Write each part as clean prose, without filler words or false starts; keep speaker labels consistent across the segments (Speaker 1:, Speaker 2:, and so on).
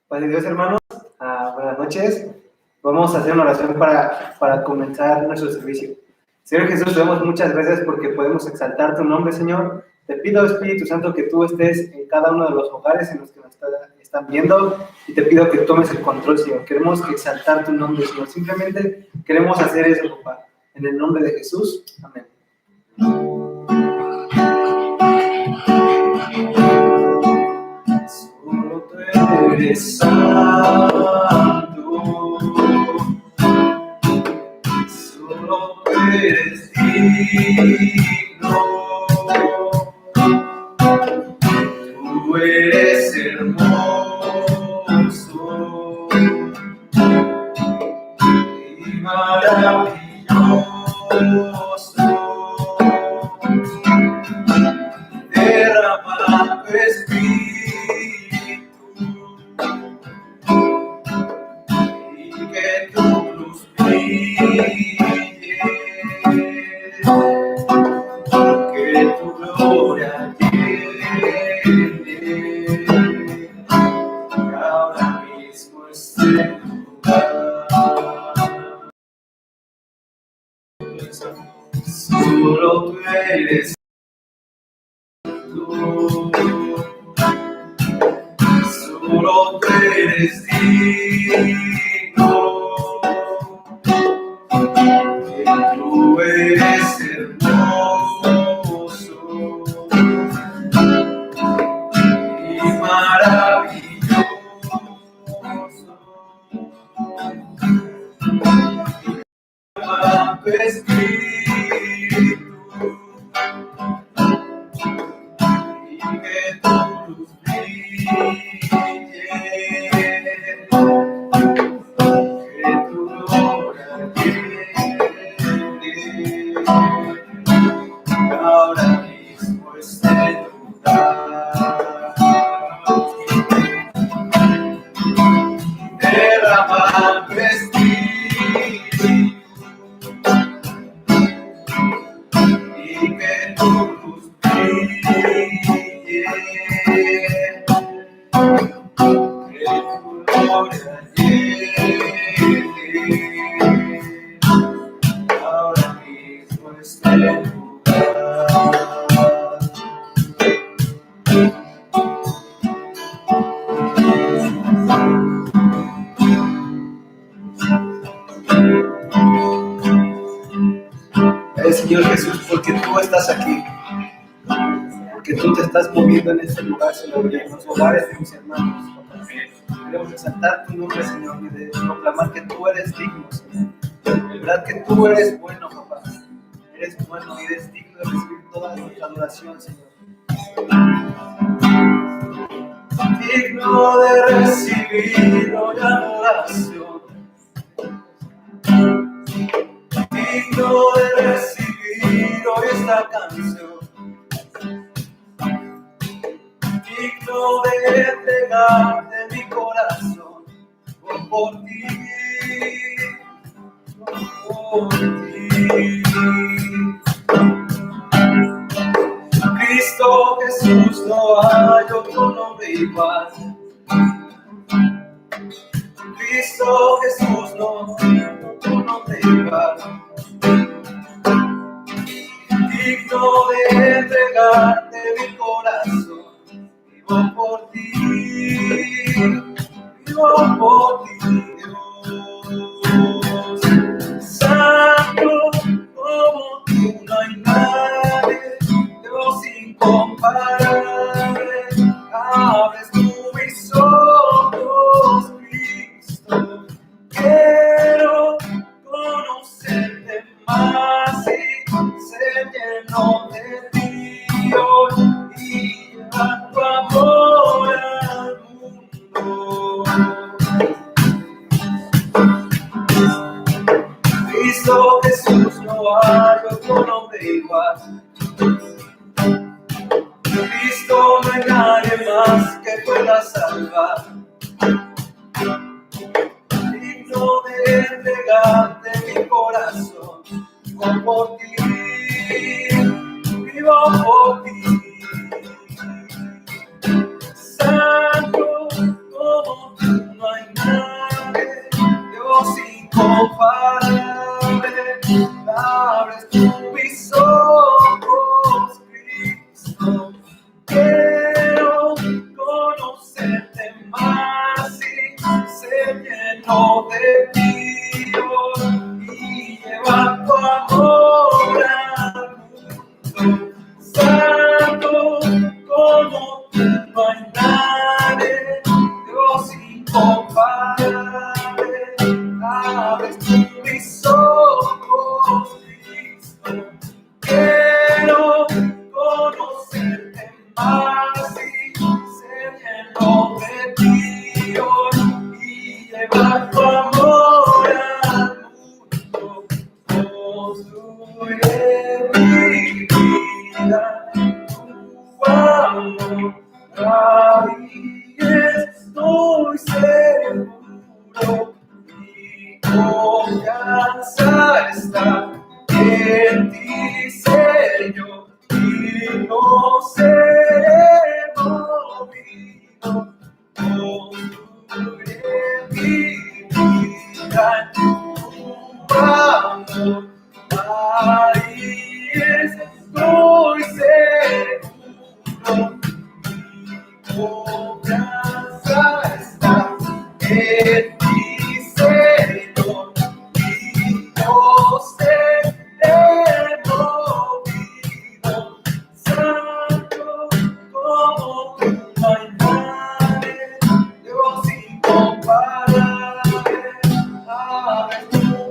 Speaker 1: Padre Dios, hermanos, buenas noches. Vamos a hacer una oración para comenzar nuestro servicio. Señor Jesús, te damos muchas gracias porque podemos exaltar tu nombre, Señor. Te pido, Espíritu Santo, que tú estés en cada uno de los hogares en los que nos están viendo y te pido que tomes el control, Señor. Queremos exaltar tu nombre, Señor. Simplemente queremos hacer eso, papá. En el nombre de Jesús. Amén. Solo tú eres santo, solo tú eres digno, tú eres hermoso y maravilloso. Derrama tu espíritu y que tu luz brille, que tu gloria llene, que ahora mismo esté en tu lugar. Solo tú eres solo tú eres digno, tú eres hermoso y maravilloso. Tu espíritu y que tu luz brille, que tu gloria llene, ahora mismo esté en tu lugar. Derrama tu espíritu y que tu luz brille, que tu gloria llene, ahora mismo esté en tu lugar. Señor Jesús, porque tú estás aquí, porque tú te estás moviendo en este lugar, Señor, y en los hogares de mis hermanos. Queremos exaltar tu nombre, Señor, y de proclamar que tú eres digno, Señor. De verdad que tú eres bueno, papá. Eres bueno y eres digno de recibir toda nuestra adoración, Señor. Digno de recibir hoy adoración. Digno de recibir hoy esta canción. Digno de entregarte mi corazón por ti, por ti. Cristo Jesús, no hay otro nombre igual. Cristo Jesús, no hay otro nombre igual. Digno de entregarte mi corazón. Vivo por ti, Dios. Santo como tú no hay nadie, Dios incomparable. Abres tú mis ojos, Cristo. Quiero conocerte más y ser lleno de ti hoy y llevar tu amor al mundo. Cristo Jesús, no hay otro nombre igual. Cristo, no hay nadie más que pueda salvar. Digno de entregarte mi corazón, vivo por ti, vivo por ti. Santo como tú.
Speaker 2: estoy seguro, mi confianza está en ti, Señor, y no seré movido por mi vida, tu amor. Ahí estoy seguro, mi confianza está en ti, Señor, y no seré movido, santo como tú, no hay nadie, Dios incomparable, abre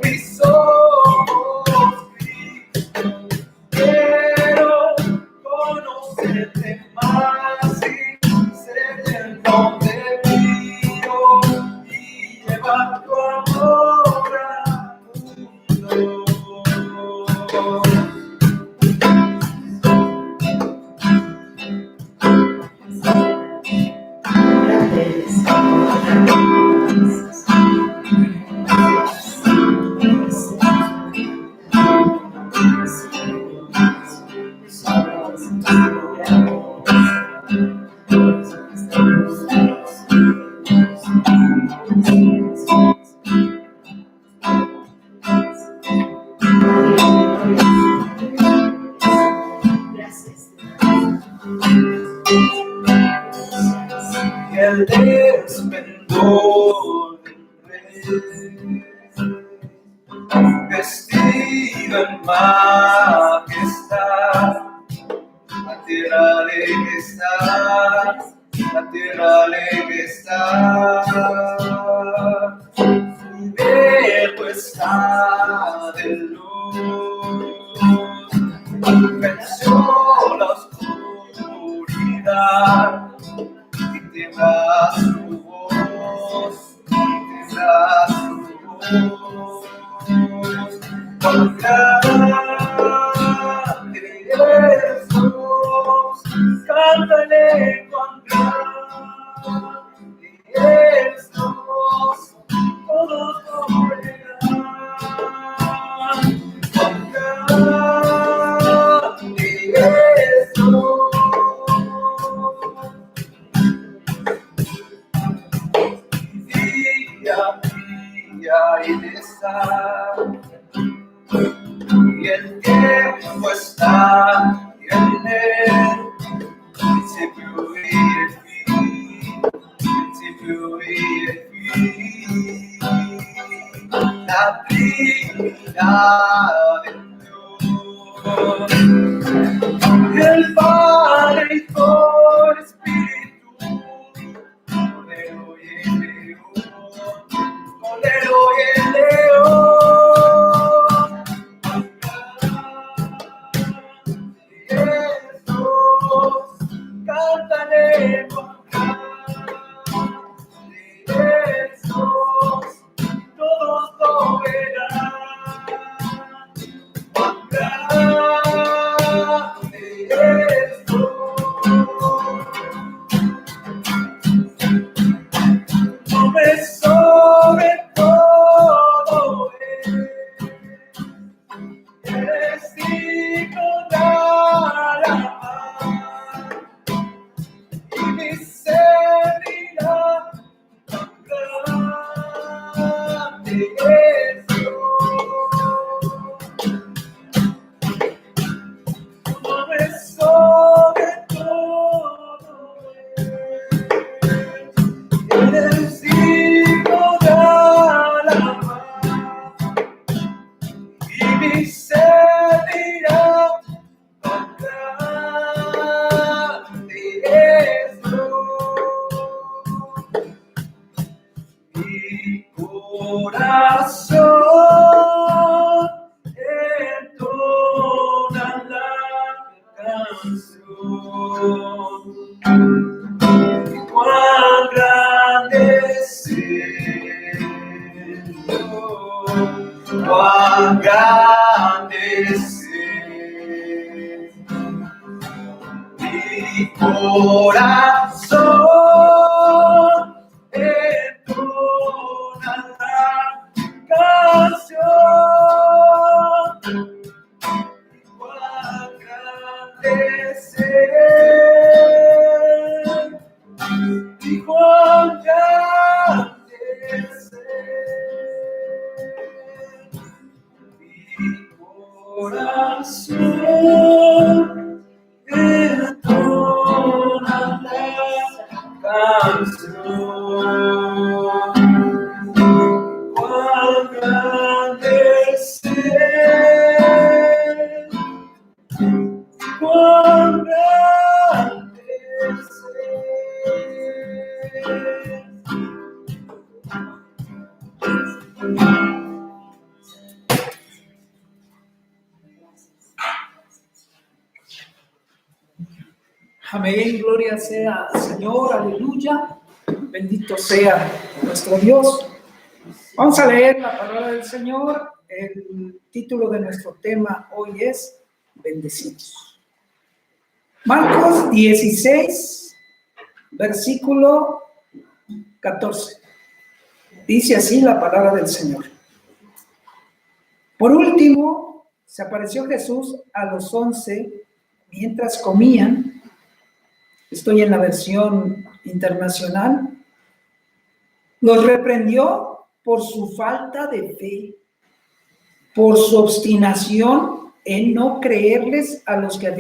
Speaker 2: mis ojos, Cristo, quiero conocerte más y ser el nombre mío y llevar tu amor al mundo. Y el esplendor del Rey, vestido en majestad, la tierra alegre está, la tierra alegre está. Cubierto está de luz, venció la oscuridad, y tendrás tu voz, y tendrás tu voz. Cuán grande eres Dios, cántale cuán grande eres Dios, todos lo verán. Cuán grande eres Dios. Día Él está, y el tiempo está en Él, principio y el fin, principio y el fin, la Trinidad en Dios, el Padre, Hijo, el Espíritu, Cordero y el León, Cordero y el León. Cántale con Jesús, todos lo verán. Cuán grande eres tú. Sobre todo eres digno de alabar. Y miseria tan grande es tu nombre sobre todo eres digno de alabar. Y miseria tan grande es mi corazón entona la canción. Cuán grande es Él, cuán grande es Él. Mi corazón y cuán grande es mi corazón entona la canción. Cuán grande es Él, cuán grande es
Speaker 3: Amén, gloria sea al Señor, aleluya, bendito sea nuestro Dios. Vamos a leer la palabra del Señor. El título de nuestro tema hoy es Bendecidos. Marcos 16, versículo 14. Dice así la palabra del Señor. Por último, se apareció Jesús a los 11 mientras comían. Estoy en la versión internacional. Los reprendió por su falta de fe, por su obstinación en no creerles a los que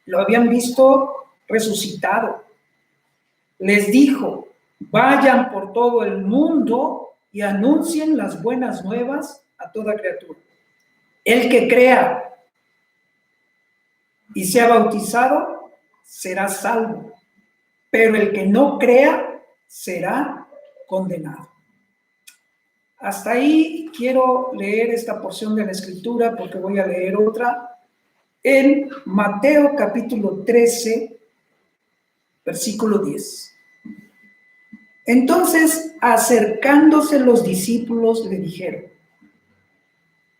Speaker 3: lo habían visto resucitado. Les dijo: vayan por todo el mundo y anuncien las buenas nuevas a toda criatura. El que crea y sea bautizado será salvo, pero el que no crea será condenado. Hasta ahí quiero leer esta porción de la Escritura porque voy a leer otra en Mateo capítulo 13, versículo 10. Entonces, acercándose los discípulos, le dijeron: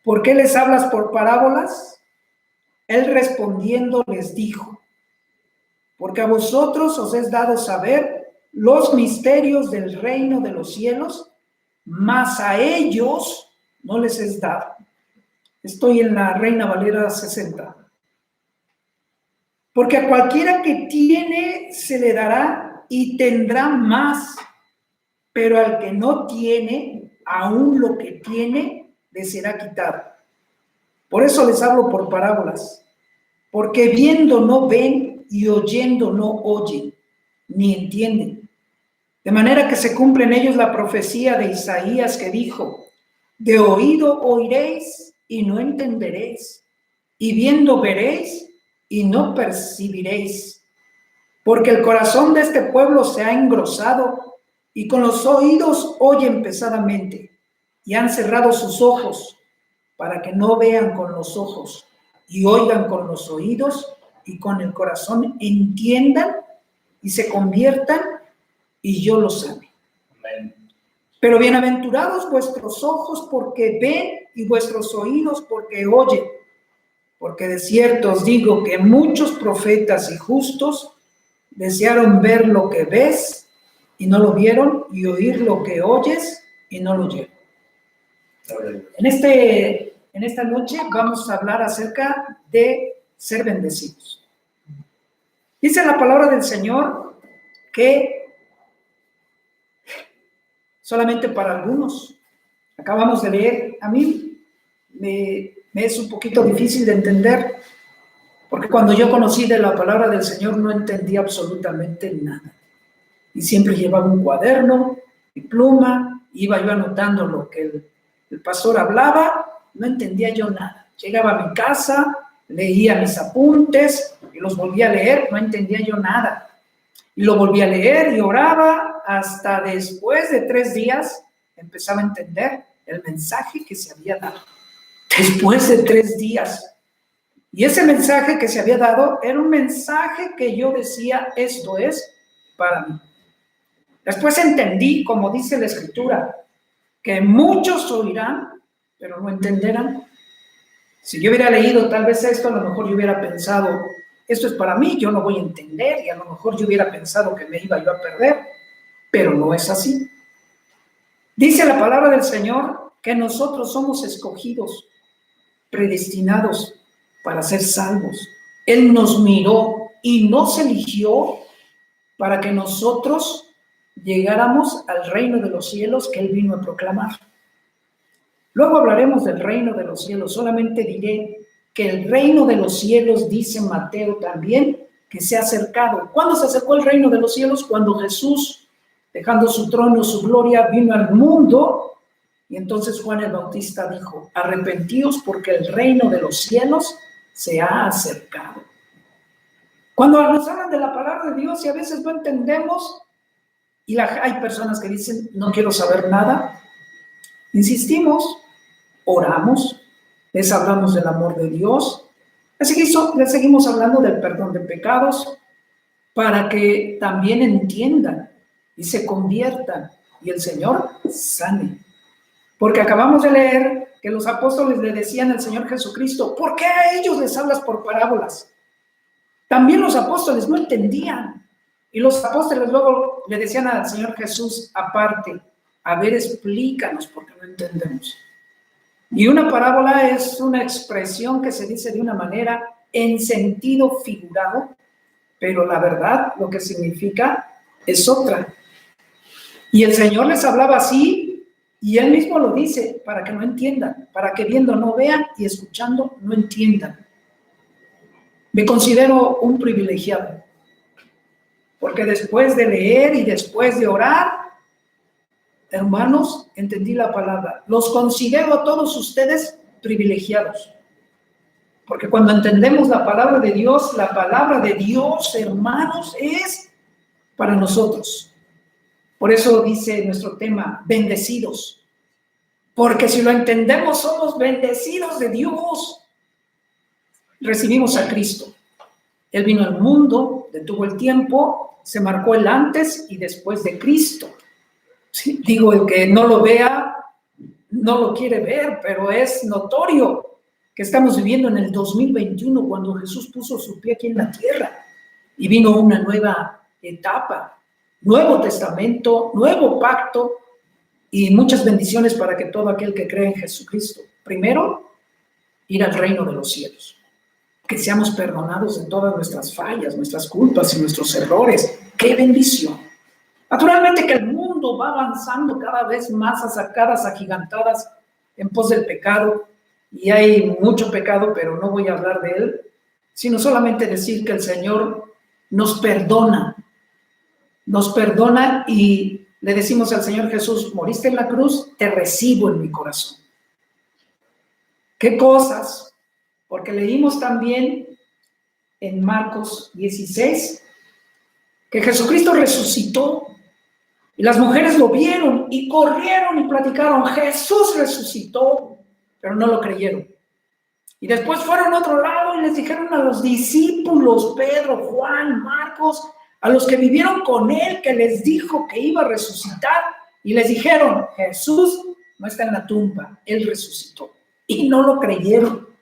Speaker 3: ¿por qué les hablas por parábolas? Él respondiendo les dijo: porque a vosotros os es dado saber los misterios del reino de los cielos, mas a ellos no les es dado. Estoy en la Reina Valera 60. Porque a cualquiera que tiene se le dará y tendrá más, pero al que no tiene, aún lo que tiene le será quitado. Por eso les hablo por parábolas, porque viendo no ven y oyendo no oyen, ni entienden. De manera que se cumple en ellos la profecía de Isaías que dijo: de oído oiréis y no entenderéis, y viendo veréis y no percibiréis. Porque el corazón de este pueblo se ha engrosado, y con los oídos oyen pesadamente, y han cerrado sus ojos, para que no vean con los ojos, y oigan con los oídos, y con el corazón entiendan, y se conviertan, y yo los sane.
Speaker 2: Amén.
Speaker 3: Pero bienaventurados vuestros ojos porque ven, y vuestros oídos porque oyen. Porque de cierto os digo que muchos profetas y justos desearon ver lo que ves, y no lo vieron, y oír lo que oyes, y no lo oyeron. En esta noche vamos a hablar acerca de ser bendecidos. Dice la palabra del Señor que solamente para algunos. Acabamos de leer. A mí me es un poquito difícil de entender, porque cuando yo conocí de la palabra del Señor no entendía absolutamente nada. Y siempre llevaba un cuaderno y pluma, iba yo anotando lo que el pastor hablaba, no entendía yo nada. Llegaba a mi casa, leía mis apuntes y los volvía a leer, no entendía yo nada. Y lo volvía a leer y oraba hasta después de 3 días empezaba a entender el mensaje que se había dado. Después de 3 días. Y ese mensaje que se había dado era un mensaje que yo decía: esto es para mí. Después entendí, como dice la Escritura, que muchos oirán, pero no entenderán. Si yo hubiera leído tal vez esto, a lo mejor yo hubiera pensado: esto es para mí, yo no voy a entender, y a lo mejor yo hubiera pensado que me iba yo a perder, pero no es así. Dice la palabra del Señor que nosotros somos escogidos, predestinados para ser salvos. Él nos miró y nos eligió para que nosotros llegáramos al reino de los cielos que Él vino a proclamar. Luego hablaremos del reino de los cielos, solamente diré que el reino de los cielos, dice Mateo también, que se ha acercado. ¿Cuándo se acercó el reino de los cielos? Cuando Jesús, dejando su trono, su gloria, vino al mundo, y entonces Juan el Bautista dijo: arrepentíos porque el reino de los cielos se ha acercado. Cuando nos hablan de la palabra de Dios y a veces no entendemos, y hay personas que dicen: no quiero saber nada, insistimos, oramos, les hablamos del amor de Dios, les seguimos hablando del perdón de pecados, para que también entiendan y se conviertan y el Señor sane. Porque acabamos de leer que los apóstoles le decían al Señor Jesucristo: ¿por qué a ellos les hablas por parábolas? También los apóstoles no entendían. Y los apóstoles luego le decían al Señor Jesús aparte: a ver, explícanos porque no entendemos. Y una parábola es una expresión que se dice de una manera en sentido figurado, pero la verdad, lo que significa es otra. Y el Señor les hablaba así, y Él mismo lo dice, para que no entiendan, para que viendo no vean y escuchando no entiendan. Me considero un privilegiado, porque después de leer y después de orar, hermanos, entendí la palabra. Los considero a todos ustedes privilegiados, porque cuando entendemos la palabra de Dios, hermanos, es para nosotros. Por eso dice nuestro tema: bendecidos, porque si lo entendemos, somos bendecidos de Dios. Recibimos a Cristo. Él vino al mundo, detuvo el tiempo, se marcó el antes y después de Cristo. Sí, digo, el que no lo vea, no lo quiere ver, pero es notorio que estamos viviendo en el 2021, cuando Jesús puso su pie aquí en la tierra y vino una nueva etapa, nuevo testamento, nuevo pacto y muchas bendiciones para que todo aquel que cree en Jesucristo, primero, ir al reino de los cielos. Que seamos perdonados de todas nuestras fallas, nuestras culpas y nuestros errores. ¡Qué bendición! Naturalmente que el mundo va avanzando cada vez más a sacadas agigantadas en pos del pecado, y hay mucho pecado, pero no voy a hablar de él, sino solamente decir que el Señor nos perdona y le decimos al Señor Jesús: moriste en la cruz, te recibo en mi corazón. ¿Qué cosas? Porque leímos también en Marcos 16 que Jesucristo resucitó y las mujeres lo vieron y corrieron y platicaron: Jesús resucitó, pero no lo creyeron. Y después fueron a otro lado y les dijeron a los discípulos, Pedro, Juan, Marcos, a los que vivieron con él, que les dijo que iba a resucitar, y les dijeron: Jesús no está en la tumba, él resucitó. Y no lo creyeron.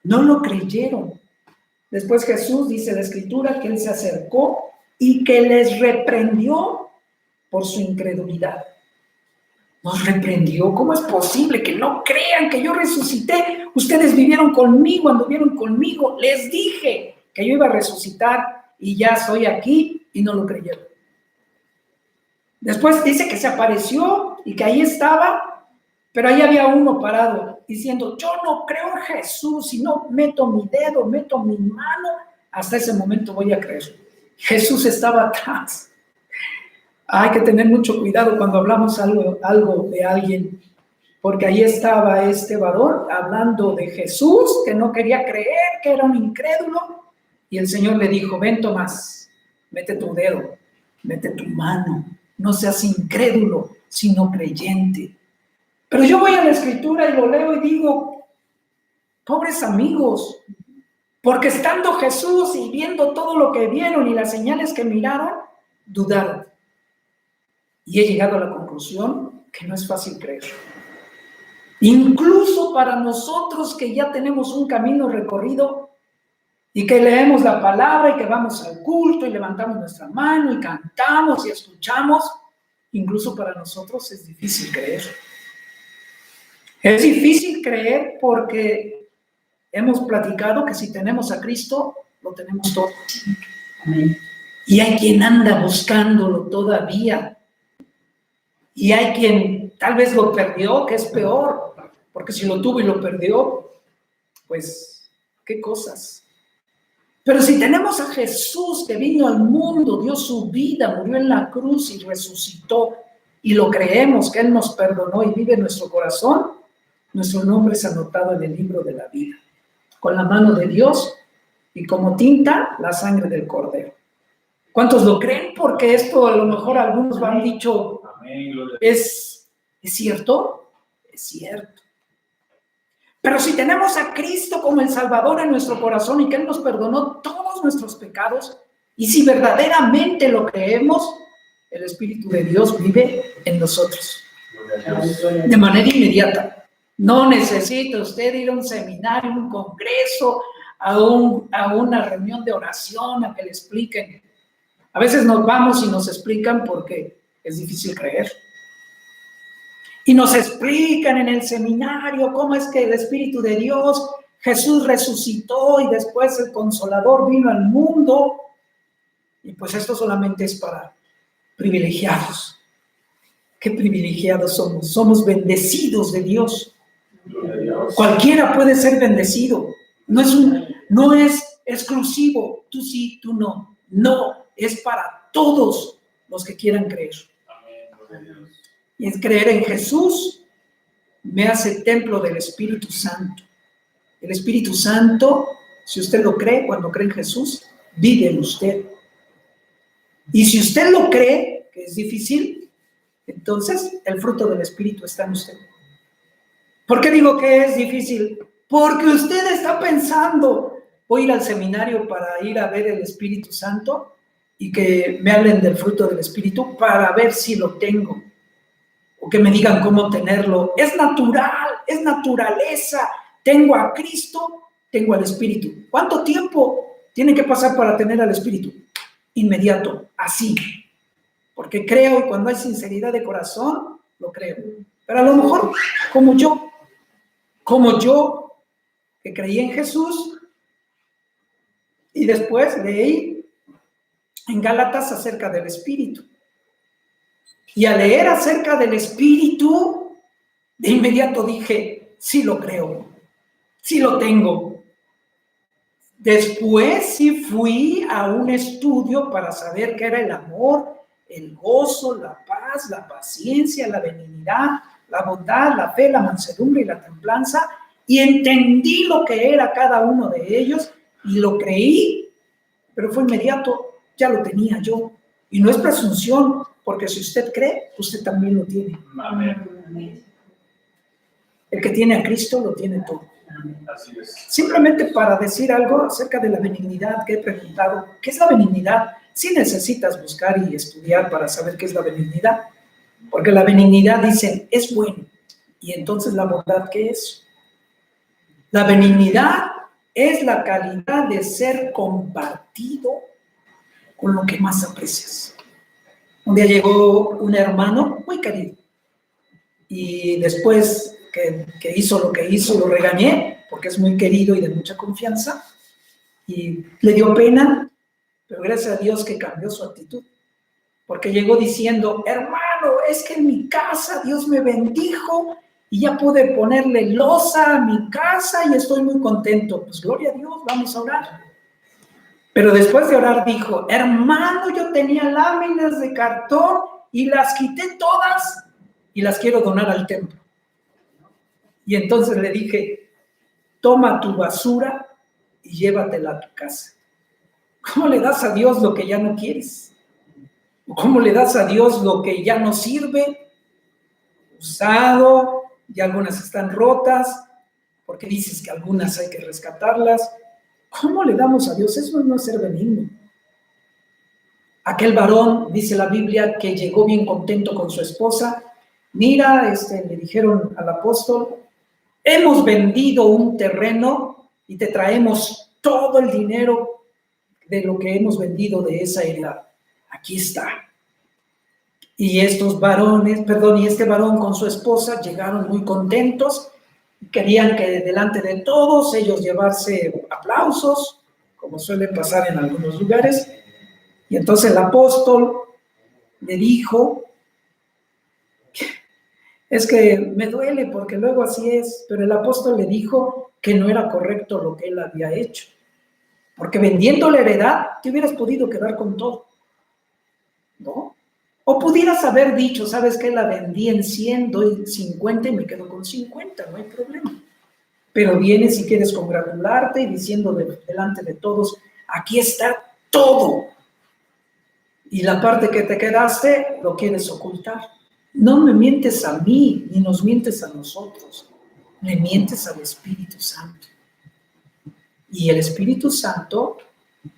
Speaker 3: No lo creyeron. Después Jesús, dice la Escritura, que él se acercó y que les reprendió por su incredulidad. Nos reprendió. ¿Cómo es posible que no crean que yo resucité? Ustedes vivieron conmigo, anduvieron conmigo. Les dije que yo iba a resucitar y ya estoy aquí, y no lo creyeron. Después dice que se apareció y que ahí estaba, pero ahí había uno parado diciendo: yo no creo en Jesús, si no meto mi dedo, meto mi mano, hasta ese momento voy a creer. Jesús estaba atrás. Hay que tener mucho cuidado cuando hablamos algo de alguien, porque ahí estaba este varón hablando de Jesús, que no quería creer, que era un incrédulo, y el Señor le dijo: ven, Tomás, mete tu dedo, mete tu mano, no seas incrédulo, sino creyente. Pero yo voy a la Escritura y lo leo y digo: pobres amigos, porque estando Jesús y viendo todo lo que vieron y las señales que miraron, dudaron. Y he llegado a la conclusión que no es fácil creer. Incluso para nosotros que ya tenemos un camino recorrido y que leemos la palabra y que vamos al culto y levantamos nuestra mano y cantamos y escuchamos, incluso para nosotros es difícil creer. Es difícil creer porque hemos platicado que si tenemos a Cristo, lo tenemos todo. Amén. Y hay quien anda buscándolo todavía. Y hay quien tal vez lo perdió, que es peor, porque si lo tuvo y lo perdió, pues, qué cosas. Pero si tenemos a Jesús que vino al mundo, dio su vida, murió en la cruz y resucitó, y lo creemos que Él nos perdonó y vive en nuestro corazón, nuestro nombre es anotado en el libro de la vida, con la mano de Dios y como tinta la sangre del Cordero. ¿Cuántos lo creen? Porque esto a lo mejor algunos han dicho, ¿es cierto? Es cierto. Pero si tenemos a Cristo como el Salvador en nuestro corazón y que Él nos perdonó todos nuestros pecados, y si verdaderamente lo creemos, el Espíritu de Dios vive en nosotros. De manera inmediata. No necesita usted ir a un seminario, a un congreso, a una reunión de oración, a que le expliquen. A veces nos vamos y nos explican porque es difícil creer. Y nos explican en el seminario cómo es que el Espíritu de Dios, Jesús resucitó y después el Consolador vino al mundo. Y pues esto solamente es para privilegiados. Qué privilegiados somos. Somos bendecidos de Dios. Cualquiera puede ser bendecido. No es exclusivo. Tú sí, tú no. No, es para todos los que quieran creer. Y es creer en Jesús me hace templo del Espíritu Santo. El Espíritu Santo, si usted lo cree, cuando cree en Jesús, vive en usted. Y si usted lo cree, que es difícil, entonces el fruto del Espíritu está en usted. ¿Por qué digo que es difícil? Porque usted está pensando, voy a ir al seminario para ir a ver el Espíritu Santo y que me hablen del fruto del Espíritu para ver si lo tengo. O que me digan cómo tenerlo. Es natural, es naturaleza. Tengo a Cristo, tengo al Espíritu. ¿Cuánto tiempo tiene que pasar para tener al Espíritu? Inmediato, así. Porque creo, y cuando hay sinceridad de corazón, lo creo. Pero a lo mejor, como yo, que creí en Jesús, y después leí en Gálatas acerca del Espíritu. Y al leer acerca del Espíritu, de inmediato dije, sí lo creo, sí lo tengo. Después sí fui a un estudio para saber qué era el amor, el gozo, la paz, la paciencia, la benignidad, la bondad, la fe, la mansedumbre y la templanza, y entendí lo que era cada uno de ellos y lo creí, pero fue inmediato, ya lo tenía yo. Y no es presunción, porque si usted cree, usted también lo tiene.
Speaker 2: Amén.
Speaker 3: El que tiene a Cristo lo tiene todo.
Speaker 2: Así es.
Speaker 3: Simplemente para decir algo acerca de la benignidad que he preguntado, ¿qué es la benignidad? Sí necesitas buscar y estudiar para saber qué es la benignidad, porque la benignidad dicen es bueno, y entonces la bondad, ¿qué es? La benignidad es la calidad de ser compartido con lo que más aprecias. Un día llegó un hermano muy querido y después que hizo lo que hizo, lo regañé porque es muy querido y de mucha confianza y le dio pena, pero gracias a Dios que cambió su actitud, porque llegó diciendo, hermano, es que en mi casa Dios me bendijo y ya pude ponerle losa a mi casa y estoy muy contento. Pues gloria a Dios, vamos a orar. Pero después de orar dijo, hermano, yo tenía láminas de cartón y las quité todas y las quiero donar al templo. Y entonces le dije, toma tu basura y llévatela a tu casa. ¿Cómo le das a Dios lo que ya no quieres? ¿Cómo le das a Dios lo que ya no sirve? Usado, y algunas están rotas, porque dices que algunas hay que rescatarlas. ¿Cómo le damos a Dios? Eso no es ser benigno. Aquel varón, dice la Biblia, que llegó bien contento con su esposa. Mira, le dijeron al apóstol, hemos vendido un terreno y te traemos todo el dinero de lo que hemos vendido de esa heredad. Aquí está. Y estos varones, y este varón con su esposa llegaron muy contentos. Querían que delante de todos ellos llevarse aplausos, como suele pasar en algunos lugares, Y entonces el apóstol le dijo, es que me duele porque luego así es, pero el apóstol le dijo que no era correcto lo que él había hecho, porque vendiendo la heredad te hubieras podido quedar con todo, ¿no? O pudieras haber dicho, ¿sabes qué? La vendí en 100, doy 50 y me quedo con 50, no hay problema. Pero vienes y quieres congratularte y diciendo delante de todos, aquí está todo. Y la parte que te quedaste lo quieres ocultar. No me mientes a mí, ni nos mientes a nosotros. Le mientes al Espíritu Santo. Y el Espíritu Santo,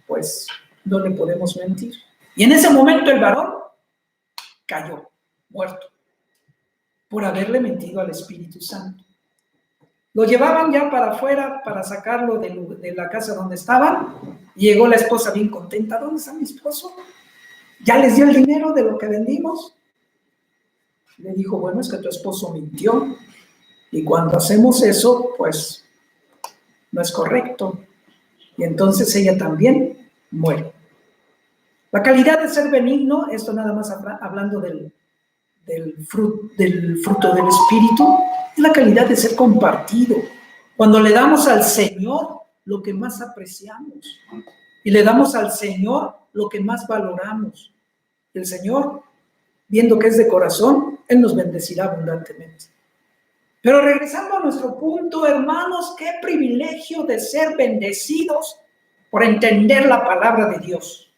Speaker 3: pues, no le podemos mentir. Y en ese momento el varón cayó, muerto, por haberle mentido al Espíritu Santo. Lo llevaban ya para afuera para sacarlo de la casa donde estaban. Llegó la esposa bien contenta. ¿Dónde está mi esposo? ¿Ya les dio el dinero de lo que vendimos? Le dijo, bueno, es que tu esposo mintió. Y cuando hacemos eso, pues, no es correcto. Y entonces ella también muere. La calidad de ser benigno, esto nada más hablando del fruto del Espíritu, es la calidad de ser compartido. Cuando le damos al Señor lo que más apreciamos y le damos al Señor lo que más valoramos. Y el Señor, viendo que es de corazón, Él nos bendecirá abundantemente. Pero regresando a nuestro punto, hermanos, qué privilegio de ser bendecidos por entender la palabra de Dios.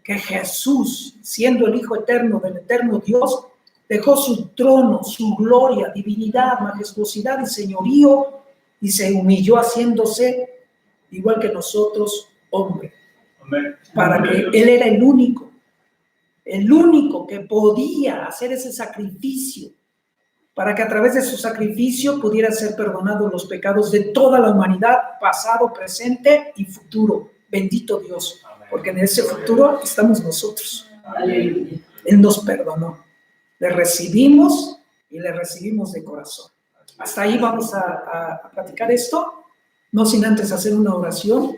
Speaker 3: Que Jesús, siendo el Hijo eterno del eterno Dios, dejó su trono, su gloria, divinidad, majestuosidad y señorío y se humilló haciéndose igual que nosotros, hombre. Amén. Para que Él era el único que podía hacer ese sacrificio, para que a través de su sacrificio pudiera ser perdonados los pecados de toda la humanidad, pasado, presente y futuro. Bendito Dios, porque en ese futuro estamos nosotros. Aleluya. Él nos perdonó. Le recibimos y le recibimos de corazón. Hasta ahí vamos a platicar esto, no sin antes hacer una oración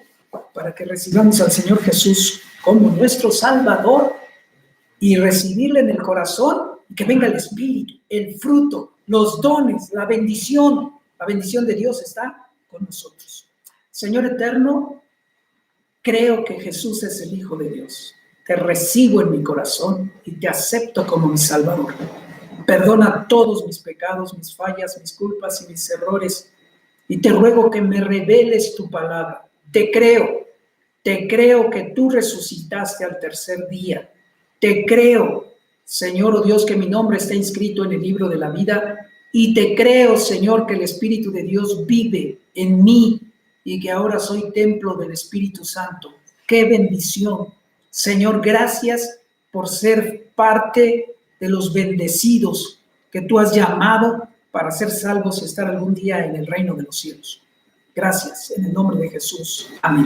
Speaker 3: para que recibamos al Señor Jesús como nuestro Salvador y recibirle en el corazón y que venga el Espíritu, el fruto, los dones, la bendición de Dios está con nosotros. Señor eterno, creo que Jesús es el Hijo de Dios. Te recibo en mi corazón y te acepto como mi Salvador. Perdona todos mis pecados, mis fallas, mis culpas y mis errores. Y te ruego que me reveles tu palabra. Te creo que tú resucitaste al tercer día. Te creo, Señor, oh Dios, que mi nombre está inscrito en el libro de la vida. Y te creo, Señor, que el Espíritu de Dios vive en mí y que ahora soy templo del Espíritu Santo. ¡Qué bendición! Señor, gracias por ser parte de los bendecidos que tú has llamado para ser salvos y estar algún día en el reino de los cielos. Gracias, en el nombre de Jesús. Amén.